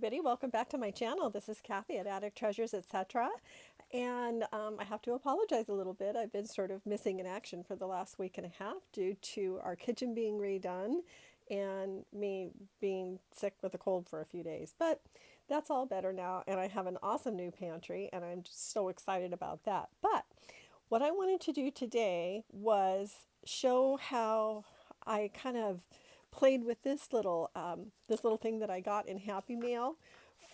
everybody, welcome back to my channel. This is Kathy at Attic Treasures, etc. And I have to apologize a little bit. I've been sort of missing in action for the last week and a half due to our kitchen being redone and me being sick with a cold for a few days. But that's all better now, and I have an awesome new pantry, and I'm just so excited about that. But what I wanted to do today was show how I kind of played with this little thing that I got in Happy Mail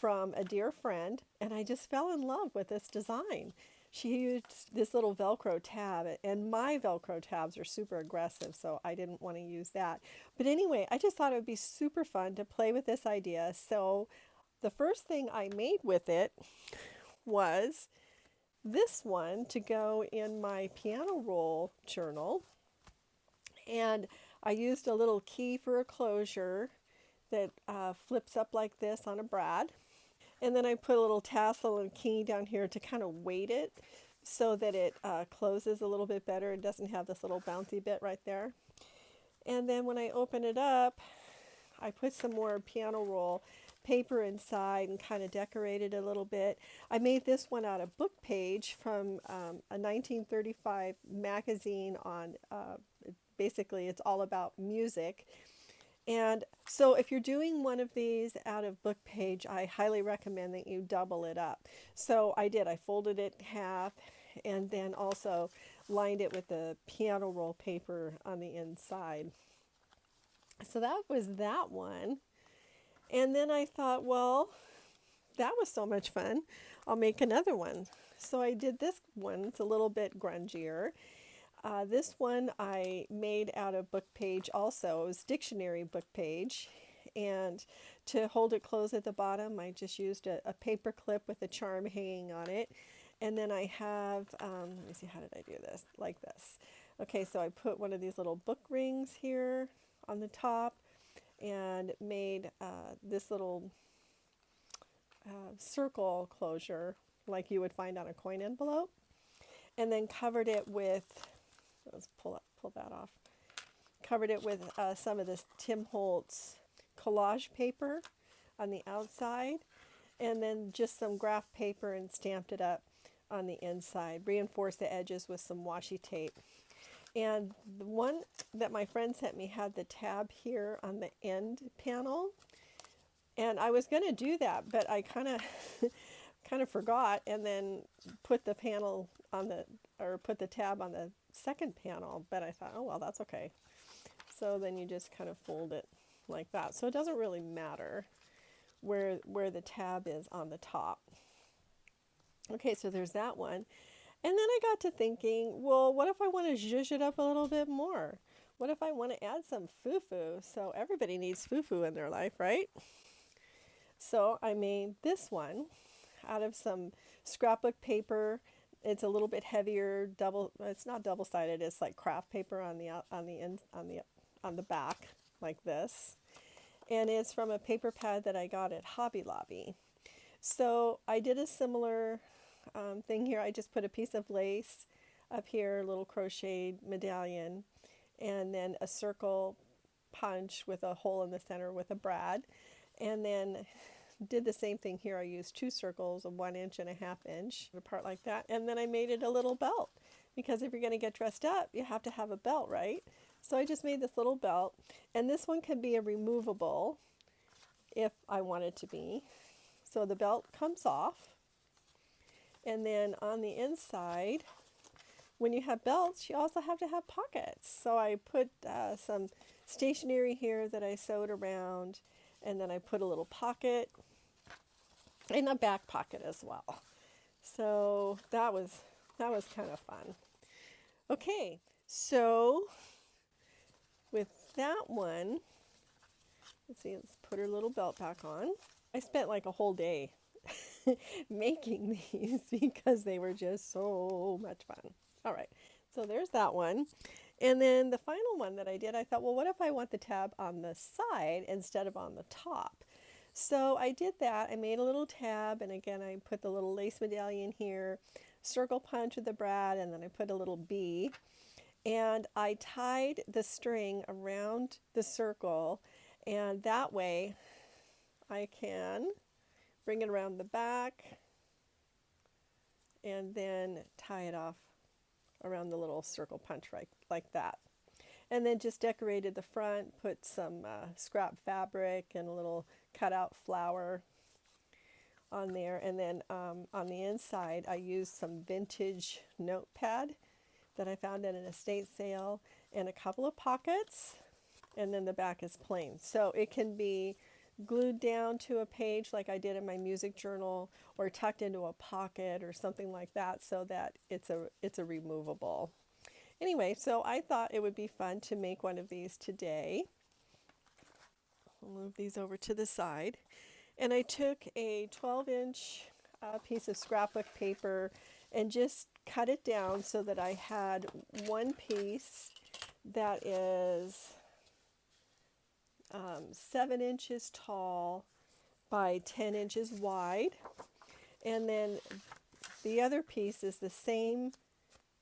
from a dear friend, and I just fell in love with this design. She used this little Velcro tab, and my Velcro tabs are super aggressive, so I didn't want to use that. But anyway, I just thought it would be super fun to play with this idea. So the first thing I made with it was this one to go in my piano roll journal. And I used a little key for a closure that flips up like this on a brad. And then I put a little tassel and key down here to kind of weight it so that it closes a little bit better. It doesn't have this little bouncy bit right there. And then when I open it up, I put some more piano roll paper inside and kind of decorated a little bit. I made this one out of book page from a 1935 magazine on basically it's all about music. And so if you're doing one of these out of book page, I highly recommend that you double it up. So I did. I folded it in half and then also lined it with the piano roll paper on the inside. So that was that one. And then I thought, well, that was so much fun. I'll make another one. So I did this one. It's a little bit grungier. This one I made out of book page also. It was dictionary book page. And to hold it closed at the bottom, I just used a paper clip with a charm hanging on it. And then I have, let me see, how did I do this? Like this. Okay, so I put one of these little book rings here on the top and made this little circle closure like you would find on a coin envelope. And then covered it with, let's pull that off. Covered it with some of this Tim Holtz collage paper on the outside, and then just some graph paper and stamped it up on the inside. Reinforced the edges with some washi tape. And the one that my friend sent me had the tab here on the end panel, and I was going to do that, but I kind of forgot, and then put the panel on put the tab on the second panel, but I thought, oh well, that's okay. So then you just kind of fold it like that. So it doesn't really matter where the tab is on the top. Okay, so there's that one. And then I got to thinking, well, what if I want to zhuzh it up a little bit more? What if I want to add some foo-foo? So everybody needs foo-foo in their life, right? So I made this one out of some scrapbook paper. It's a little bit heavier, it's not double-sided, it's like craft paper on the back like this. And it's from a paper pad that I got at Hobby Lobby. So I did a similar thing here. I just put a piece of lace up here, a little crocheted medallion, and then a circle punch with a hole in the center with a brad. And then did the same thing here. I used two circles, a 1 inch and a 1/2 inch apart like that. And then I made it a little belt, because if you're going to get dressed up, you have to have a belt, right? So I just made this little belt, and this one can be a removable if I want it to be. So the belt comes off, and then on the inside, when you have belts, you also have to have pockets. So I put some stationery here that I sewed around, and then I put a little pocket and a back pocket as well. So that was kind of fun. Okay, so with that one, let's put her little belt back on. I spent like a whole day making these because they were just so much fun. All right, so there's that one. And then the final one that I did, I thought, well, what if I want the tab on the side instead of on the top? So I did that. I made a little tab, and again, I put the little lace medallion here, circle punch with the brad, and then I put a little bee. And I tied the string around the circle, and that way I can bring it around the back, and then tie it off around the little circle punch right like that. And then just decorated the front, put some scrap fabric and a little cutout flower on there. And then on the inside, I used some vintage notepad that I found at an estate sale and a couple of pockets. And then the back is plain. So it can be glued down to a page like I did in my music journal, or tucked into a pocket or something like that, so that it's a removable. Anyway, so I thought it would be fun to make one of these today. I'll move these over to the side. And I took a 12-inch piece of scrapbook paper and just cut it down so that I had one piece that is 7 inches tall by 10 inches wide. And then the other piece is the same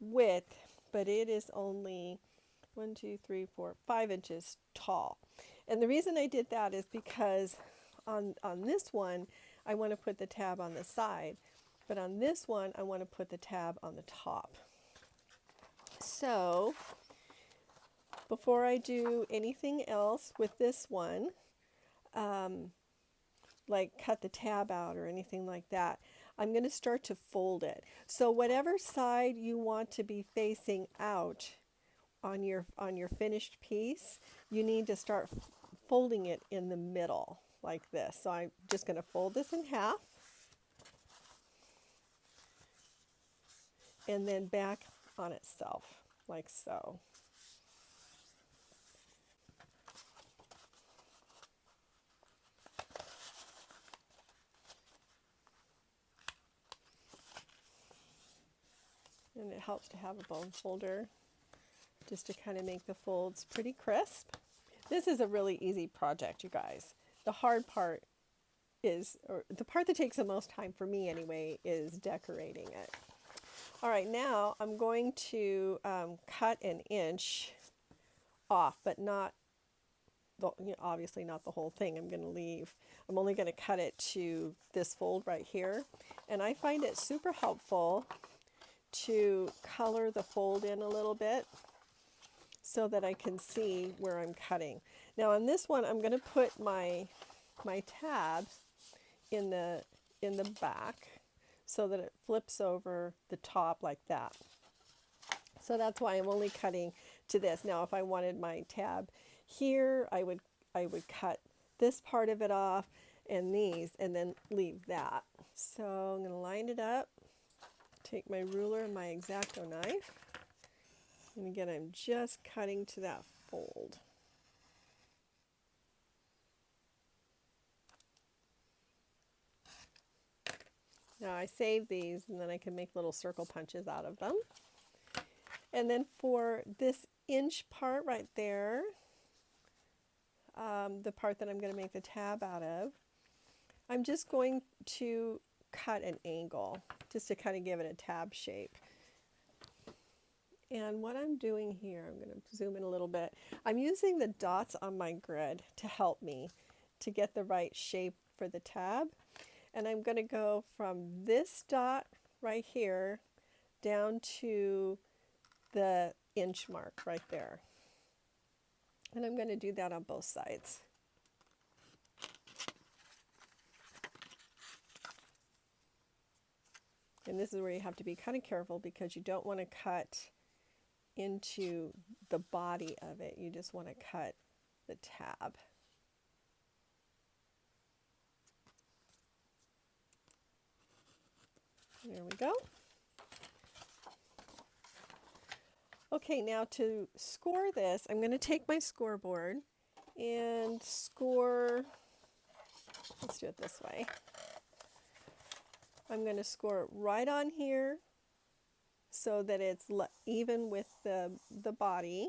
width, but it is only 5 inches tall. And the reason I did that is because on this one, I want to put the tab on the side, but on this one, I want to put the tab on the top. So before I do anything else with this one, like cut the tab out or anything like that, I'm going to start to fold it. So whatever side you want to be facing out on your finished piece, you need to start folding it in the middle like this. So I'm just going to fold this in half and then back on itself like so. And it helps to have a bone folder just to kind of make the folds pretty crisp. This is a really easy project, you guys. The hard part is, or the part that takes the most time for me anyway, is decorating it. All right, now I'm going to cut 1 inch off, but not, obviously not the whole thing. I'm only going to cut it to this fold right here. And I find it super helpful to color the fold in a little bit so that I can see where I'm cutting. Now on this one, I'm going to put my tab in the back so that it flips over the top like that. So that's why I'm only cutting to this. Now if I wanted my tab here, I would cut this part of it off and these, and then leave that. So I'm going to line it up, take my ruler and my X-Acto knife, and again I'm just cutting to that fold. Now I save these and then I can make little circle punches out of them. And then for this inch part right there, the part that I'm going to make the tab out of, I'm just going to cut an angle just to kind of give it a tab shape. And what I'm doing here, I'm going to zoom in a little bit. I'm using the dots on my grid to help me to get the right shape for the tab. And I'm going to go from this dot right here down to the inch mark right there. And I'm going to do that on both sides. And this is where you have to be kind of careful because you don't want to cut into the body of it. You just want to cut the tab. There we go. Okay, now to score this, I'm going to take my scoreboard and score, let's do it this way. I'm going to score right on here so that it's even with the body,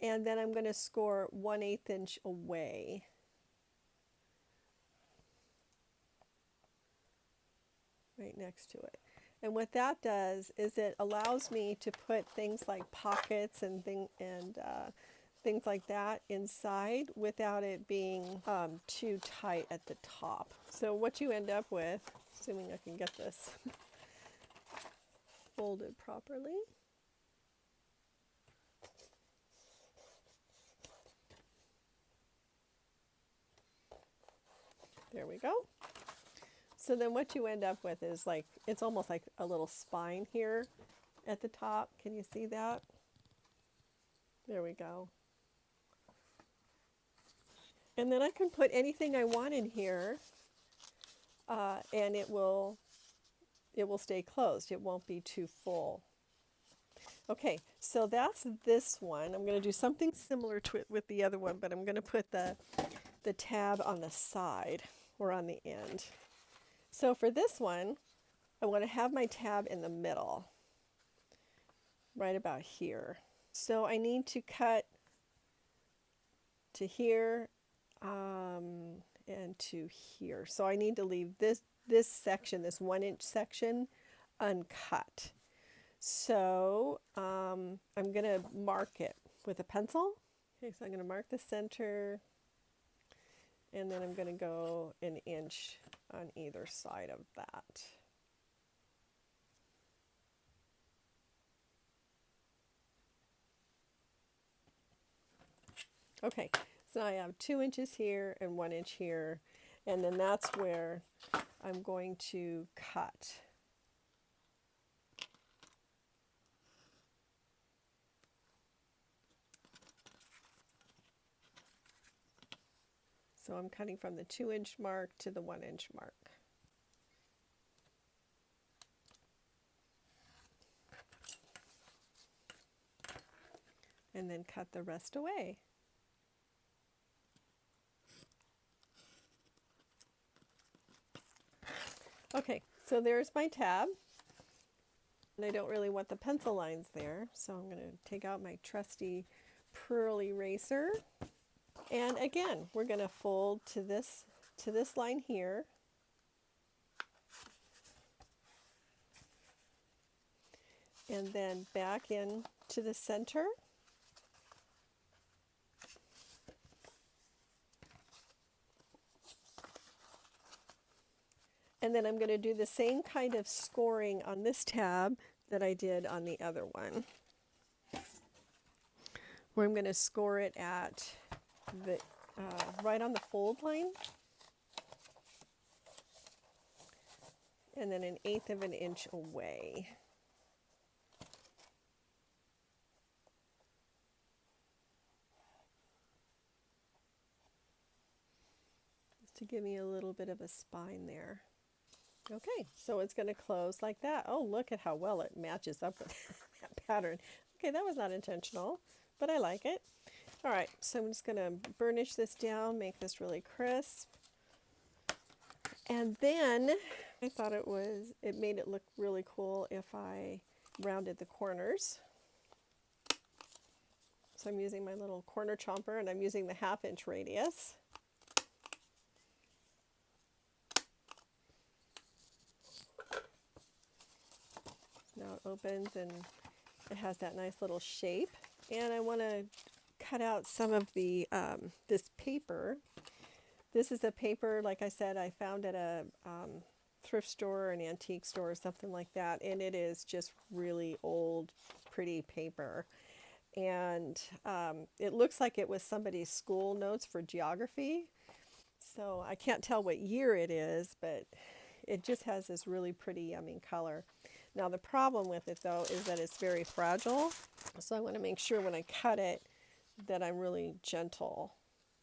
and then I'm going to score 1/8 inch away. Right next to it. And what that does is it allows me to put things like pockets and things like that inside without it being too tight at the top. So what you end up with, assuming I can get this folded properly. There we go. So then what you end up with is like, it's almost like a little spine here at the top. Can you see that? There we go. And then I can put anything I want in here, and it will stay closed. It won't be too full. Okay, so that's this one. I'm going to do something similar to it with the other one, but I'm going to put the tab on the side or on the end. So for this one, I want to have my tab in the middle, right about here. So I need to cut to here and to here. So I need to leave this section, this 1-inch section, uncut. So I'm going to mark it with a pencil. Okay, so I'm going to mark the center, and then I'm going to go 1 inch on either side of that. Okay, so I have 2 inches here and 1 inch here, and then that's where I'm going to cut. So I'm cutting from the 2-inch mark to the 1-inch mark. And then cut the rest away. Okay, so there's my tab. And I don't really want the pencil lines there, so I'm going to take out my trusty pearl eraser. And again, we're going to fold to this line here. And then back in to the center. And then I'm going to do the same kind of scoring on this tab that I did on the other one, where I'm going to score it at the right on the fold line, and then 1/8 of an inch away. Just to give me a little bit of a spine there. Okay, so it's going to close like that. Oh, look at how well it matches up with that pattern. Okay, that was not intentional, but I like it. All right, so I'm just going to burnish this down, make this really crisp. And then I thought it made it look really cool if I rounded the corners. So I'm using my little corner chomper, and I'm using the 1/2 inch radius. Now it opens and it has that nice little shape. And I want to cut out some of the this paper. This is a paper, like I said, I found at a thrift store or an antique store or something like that, and it is just really old, pretty paper. And it looks like it was somebody's school notes for geography. So I can't tell what year it is, but it just has this really pretty, yummy color. Now the problem with it though is that it's very fragile. So I want to make sure when I cut it that I'm really gentle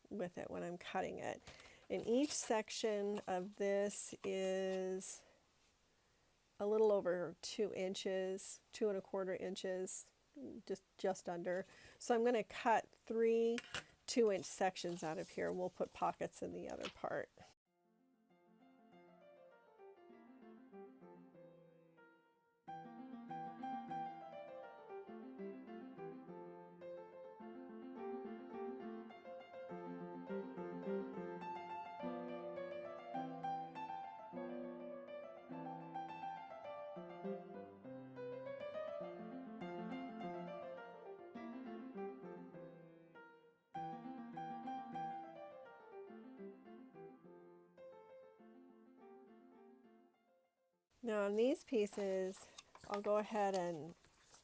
with it when I'm cutting it. And each section of this is a little over 2 inches, 2¼ inches, just under. So I'm going to cut 3 2-inch sections out of here. We'll put pockets in the other part. Now on these pieces, I'll go ahead and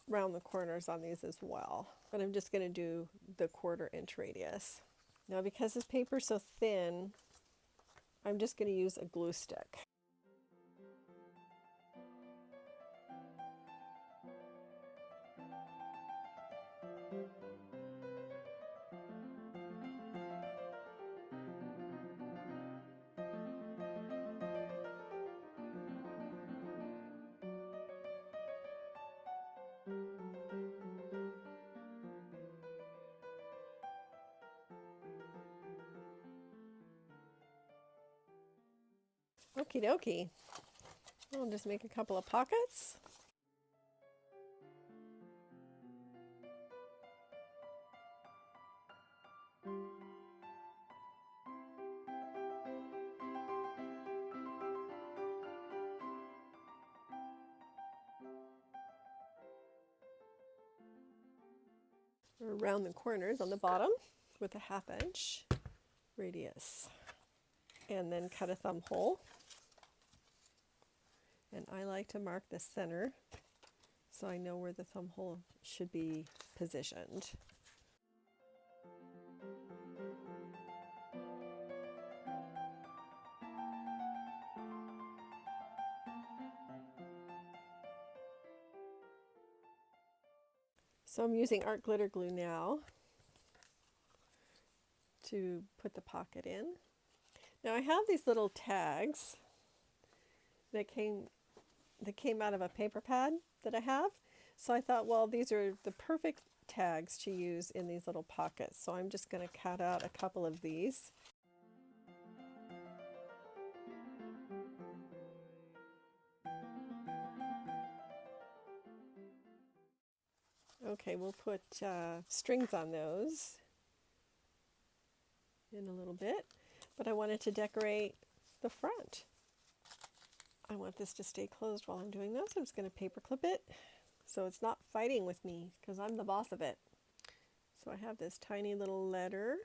round the corners on these as well. But I'm just going to do the 1/4 inch radius. Now because this paper is so thin, I'm just going to use a glue stick. Okie dokie. I'll just make a couple of pockets. Around the corners on the bottom with a 1/2 inch radius, and then cut a thumb hole. And I like to mark the center so I know where the thumb hole should be positioned. So I'm using art glitter glue now to put the pocket in. Now I have these little tags that came out of a paper pad that I have. So I thought, well, these are the perfect tags to use in these little pockets. So I'm just going to cut out a couple of these. Okay, we'll put strings on those in a little bit, but I wanted to decorate the front. I want this to stay closed while I'm doing this. I'm just going to paper clip it so it's not fighting with me because I'm the boss of it. So I have this tiny little letter.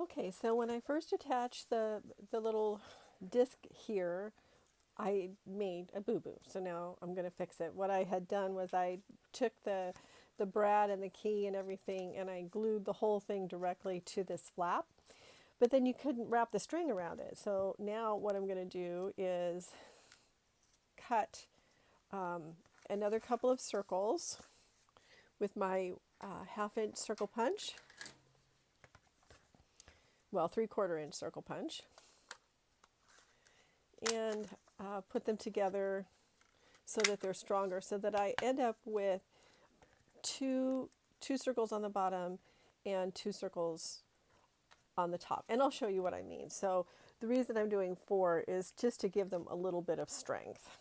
Okay, so when I first attached the little disc here, I made a boo-boo. So now I'm going to fix it. What I had done was I took the brad and the key and everything, and I glued the whole thing directly to this flap. But then you couldn't wrap the string around it. So now what I'm going to do is cut another couple of circles with my 1/2 inch circle punch. Well, 3/4 inch circle punch, and put them together so that they're stronger, so that I end up with two circles on the bottom and 2 circles on the top. And I'll show you what I mean. So the reason I'm doing 4 is just to give them a little bit of strength.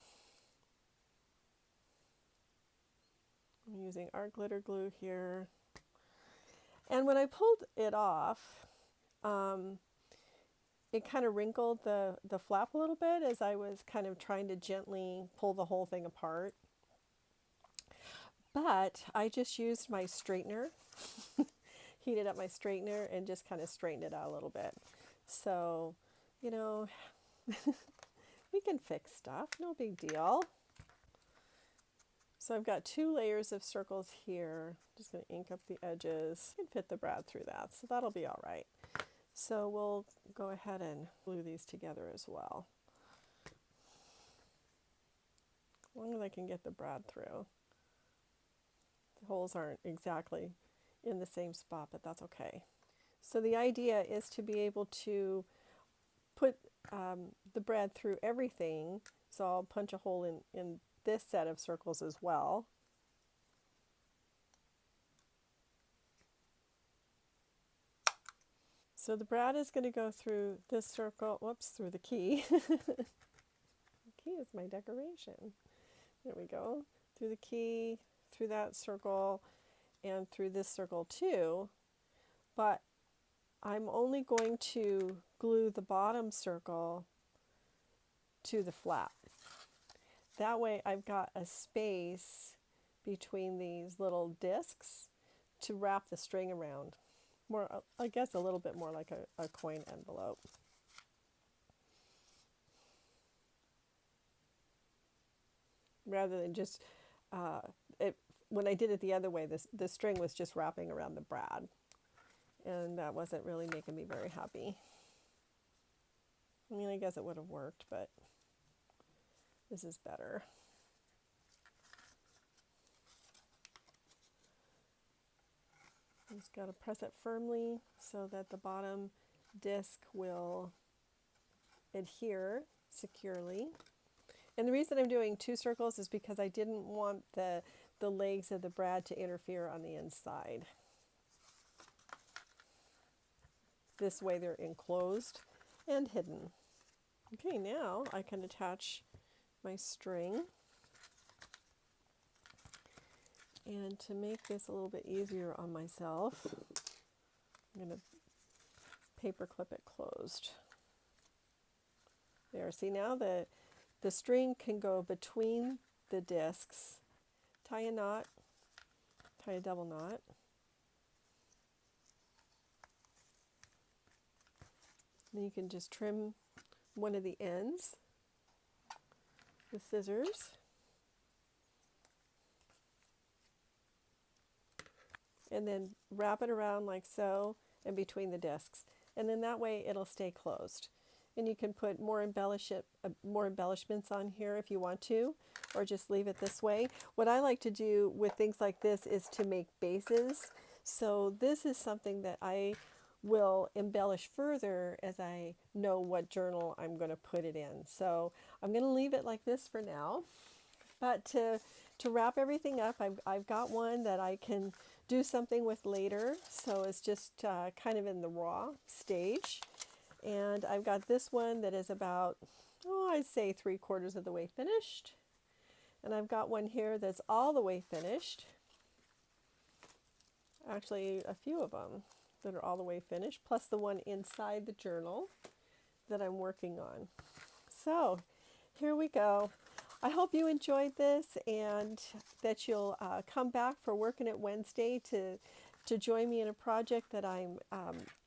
I'm using art glitter glue here. And when I pulled it off, it kind of wrinkled the flap a little bit as I was kind of trying to gently pull the whole thing apart. But I just used my straightener, heated up my straightener, and just kind of straightened it out a little bit. So, you know, we can fix stuff, no big deal. So I've got 2 layers of circles here. Just going to ink up the edges and fit the brad through that, so that'll be all right. So we'll go ahead and glue these together as well, as long as I can get the brad through. The holes aren't exactly in the same spot, but that's okay. So the idea is to be able to put the brad through everything. So I'll punch a hole in this set of circles as well. So the brad is going to go through this circle, whoops, through the key. The key is my decoration. There we go. Through the key, through that circle, and through this circle too. But I'm only going to glue the bottom circle to the flap. That way I've got a space between these little discs to wrap the string around. More, I guess a little bit more like a coin envelope. Rather than just, when I did it the other way, the string was just wrapping around the brad. And that wasn't really making me very happy. I mean, I guess it would have worked, but this is better. Just got to press it firmly so that the bottom disc will adhere securely. And the reason I'm doing 2 circles is because I didn't want the legs of the brad to interfere on the inside. This way they're enclosed and hidden. Okay, now I can attach my string. And to make this a little bit easier on myself, I'm going to paper clip it closed. There, see now the string can go between the discs. Tie a knot, tie a double knot. Then you can just trim one of the ends with scissors. And then wrap it around like so and between the discs. And then that way it'll stay closed. And you can put more embellishments on here if you want to, or just leave it this way. What I like to do with things like this is to make bases. So this is something that I will embellish further as I know what journal I'm going to put it in. So I'm going to leave it like this for now. But to wrap everything up, I've got one that I can do something with later. So it's just kind of in the raw stage. And I've got this one that is about, I'd say 3/4 of the way finished. And I've got one here that's all the way finished. Actually, a few of them that are all the way finished, plus the one inside the journal that I'm working on. So here we go. I hope you enjoyed this and that you'll come back for Working It Wednesday to join me in a project that I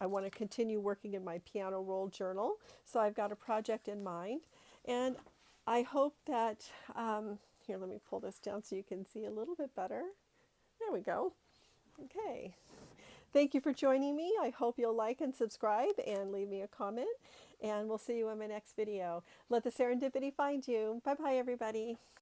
want to continue working in my piano roll journal. So I've got a project in mind, and I hope that, here, let me pull this down so you can see a little bit better. There we go. Okay. Thank you for joining me. I hope you'll like and subscribe and leave me a comment, and we'll see you in my next video. Let the serendipity find you. Bye-bye, everybody.